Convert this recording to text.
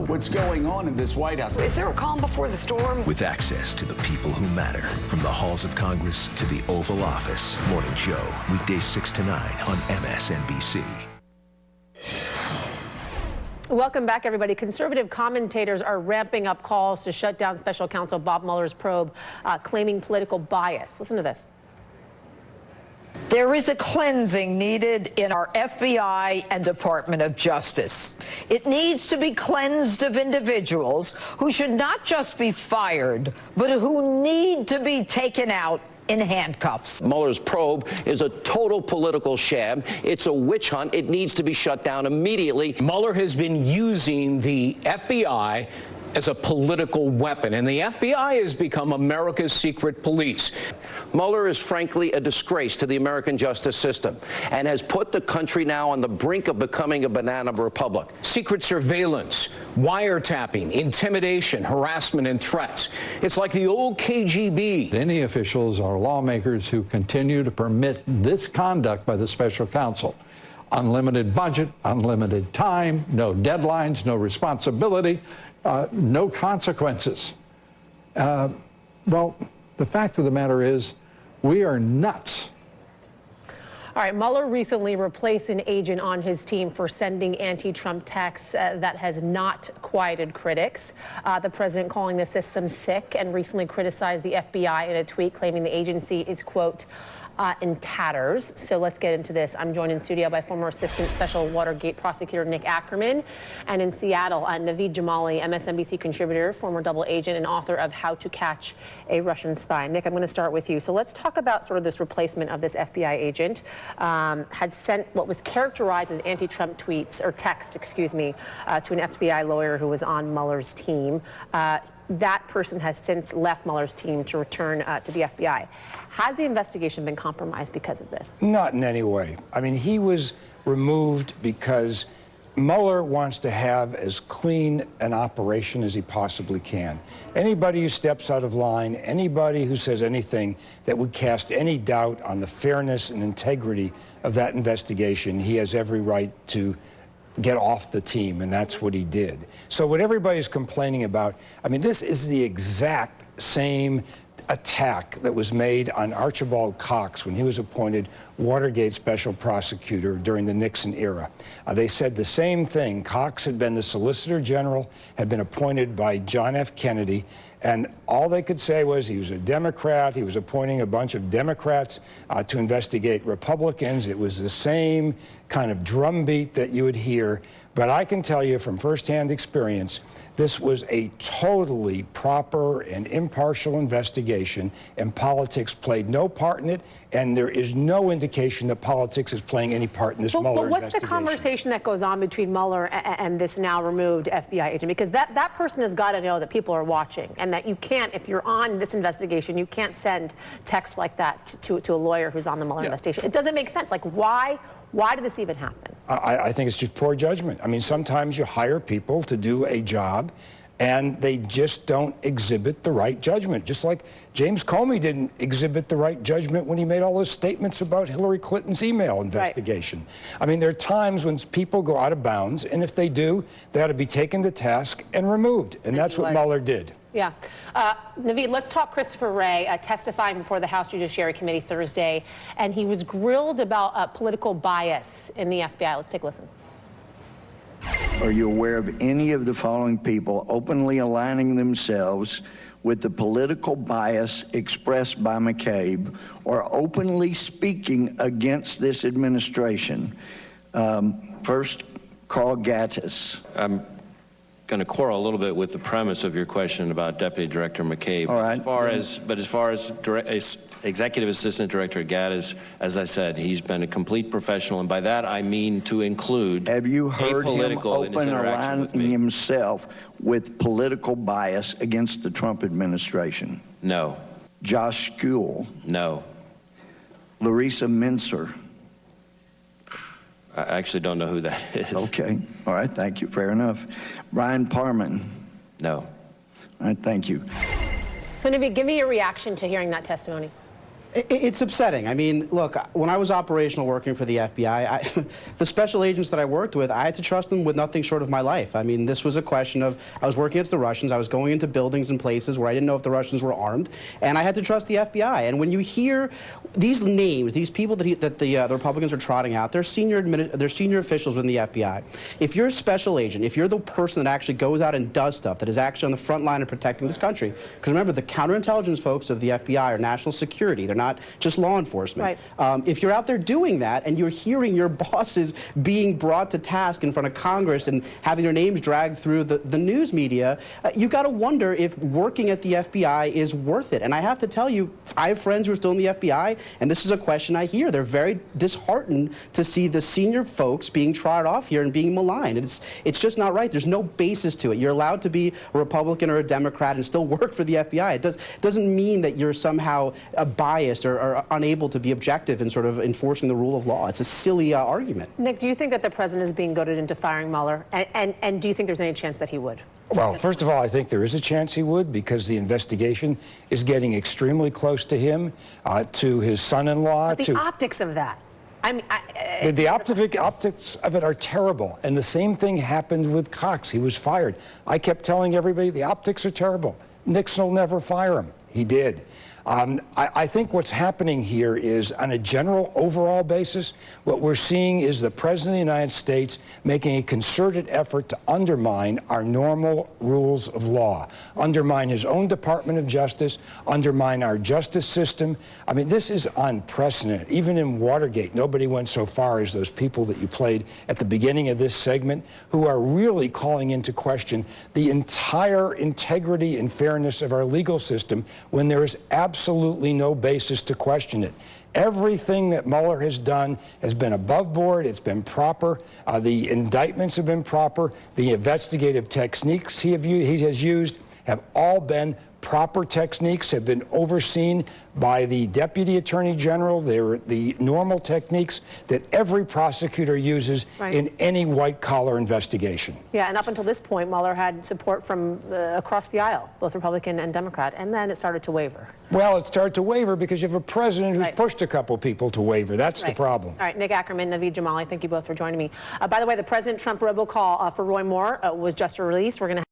know what's going on in this White House. Is there a calm before the storm? With access to the people who matter, from the halls of Congress to the Oval Office. Morning Joe, weekdays 6 to 9 on MSNBC. Welcome back, everybody. Conservative commentators are ramping up calls to shut down special counsel Bob Mueller's probe, claiming political bias. Listen to this. There is a cleansing needed in our FBI and Department of Justice. It needs to be cleansed of individuals who should not just be fired, but who need to be taken out in handcuffs. Mueller's probe is a total political sham. It's a witch hunt. It needs to be shut down immediately. Mueller has been using the FBI as a political weapon, and the FBI has become America's secret police. Mueller is frankly a disgrace to the American justice system and has put the country now on the brink of becoming a banana republic. Secret surveillance, wiretapping, intimidation, harassment, and threats. It's like the old KGB. Any officials or lawmakers who continue to permit this conduct by the special counsel, unlimited budget, unlimited time, no deadlines, no responsibility, no consequences. Well, the fact of the matter is, we are nuts. All right, Mueller recently replaced an agent on his team for sending anti-Trump texts that has not quieted critics. The president calling the system sick and recently criticized the FBI in a tweet claiming the agency is, quote, in tatters. So let's get into this. I'm joined in studio by former Assistant Special Watergate Prosecutor Nick Ackerman, and in Seattle, Naveed Jamali, MSNBC contributor, former double agent, and author of How to Catch a Russian Spy. Nick, I'm going to start with you. So let's talk about sort of this replacement of this FBI agent. Had sent what was characterized as anti-Trump tweets, or texts, excuse me, to an FBI lawyer who was on Mueller's team. That person has since left Mueller's team to return to the FBI. Has the investigation been compromised because of this? Not in any way. I mean, he was removed because Mueller wants to have as clean an operation as he possibly can. Anybody who steps out of line, anybody who says anything that would cast any doubt on the fairness and integrity of that investigation, he has every right to get off the team, and that's what he did. So what everybody's complaining about, I mean, this is the exact same attack that was made on Archibald Cox when he was appointed Watergate special prosecutor during the Nixon era. They said the same thing. Cox had been the Solicitor General, had been appointed by John F. Kennedy, and all they could say was he was a Democrat. He was appointing a bunch of Democrats to investigate Republicans. It was the same kind of drumbeat that you would hear. But I can tell you from firsthand experience, this was a totally proper and impartial investigation, and politics played no part in it, and there is no indication that politics is playing any part in this Mueller investigation. But what's the conversation that goes on between Mueller and this now removed FBI agent? Because that person has got to know that people are watching, and that you can't, if you're on this investigation, you can't send texts like that to a lawyer who's on the Mueller investigation. It doesn't make sense. Like, why did this even happen? I think it's just poor judgment. I mean, sometimes you hire people to do a job, and they just don't exhibit the right judgment. Just like James Comey didn't exhibit the right judgment when he made all those statements about Hillary Clinton's email investigation. Right. I mean, there are times when people go out of bounds, and if they do, they ought to be taken to task and removed. And that's what Mueller did. Yeah. Naveed, let's talk Christopher Wray testifying before the House Judiciary Committee Thursday, and he was grilled about political bias in the FBI. Let's take a listen. Are you aware of any of the following people openly aligning themselves with the political bias expressed by McCabe or openly speaking against this administration? First, Carl Gattis. I'm going to quarrel a little bit with the premise of your question about Deputy Director McCabe. All right. As far as Executive Assistant Director Gattis, as I said, he's been a complete professional, and by that I mean to include Have you heard him open aligning himself with political bias against the Trump administration? No. Josh Skule? No. Larissa Mincer? I actually don't know who that is. Okay. All right. Thank you. Fair enough. Brian Parman? No. All right. Thank you. So, Naveed, give me your reaction to hearing that testimony. It's upsetting. I mean, look, when I was operational working for the FBI, the special agents that I worked with, I had to trust them with nothing short of my life. I mean, this was a question of, I was working against the Russians, I was going into buildings and places where I didn't know if the Russians were armed, and I had to trust the FBI. And when you hear these names, these people that the Republicans are trotting out, they're senior officials within the FBI. If you're a special agent, if you're the person that actually goes out and does stuff, that is actually on the front line of protecting this country, because remember, the counterintelligence folks of the FBI are national security. They're not just law enforcement. Right. If you're out there doing that and you're hearing your bosses being brought to task in front of Congress and having their names dragged through the news media, you got to wonder if working at the FBI is worth it. And I have to tell you, I have friends who are still in the FBI, and this is a question I hear. They're very disheartened to see the senior folks being trotted off here and being maligned. It's just not right. There's no basis to it. You're allowed to be a Republican or a Democrat and still work for the FBI. It doesn't mean that you're somehow biased or unable to be objective in sort of enforcing the rule of law. It's a silly argument. Nick, do you think that the president is being goaded into firing Mueller? And do you think there's any chance that he would? Well, first of all, I think there is a chance he would, because the investigation is getting extremely close to him, to his son-in-law. But the optics of that. I mean, the optics of it are terrible. And the same thing happened with Cox. He was fired. I kept telling everybody the optics are terrible. Nixon will never fire him. He did. I think what's happening here is, on a general overall basis, what we're seeing is the President of the United States making a concerted effort to undermine our normal rules of law, undermine his own Department of Justice, undermine our justice system. I mean, this is unprecedented. Even in Watergate, nobody went so far as those people that you played at the beginning of this segment, who are really calling into question the entire integrity and fairness of our legal system when there is absolutely no basis to question it. Everything that Mueller has done has been above board. It's been proper. The indictments have been proper. The investigative techniques he has used have all been proper techniques, have been overseen by the Deputy Attorney General. They're the normal techniques that every prosecutor uses in any white-collar investigation. Yeah, and up until this point, Mueller had support from across the aisle, both Republican and Democrat, and then it started to waver. Well, it started to waver because you have a president who's pushed a couple people to waver. That's the problem. All right, Nick Ackerman, Naveed Jamali, thank you both for joining me. By the way, the President Trump robocall for Roy Moore was just released. We're going to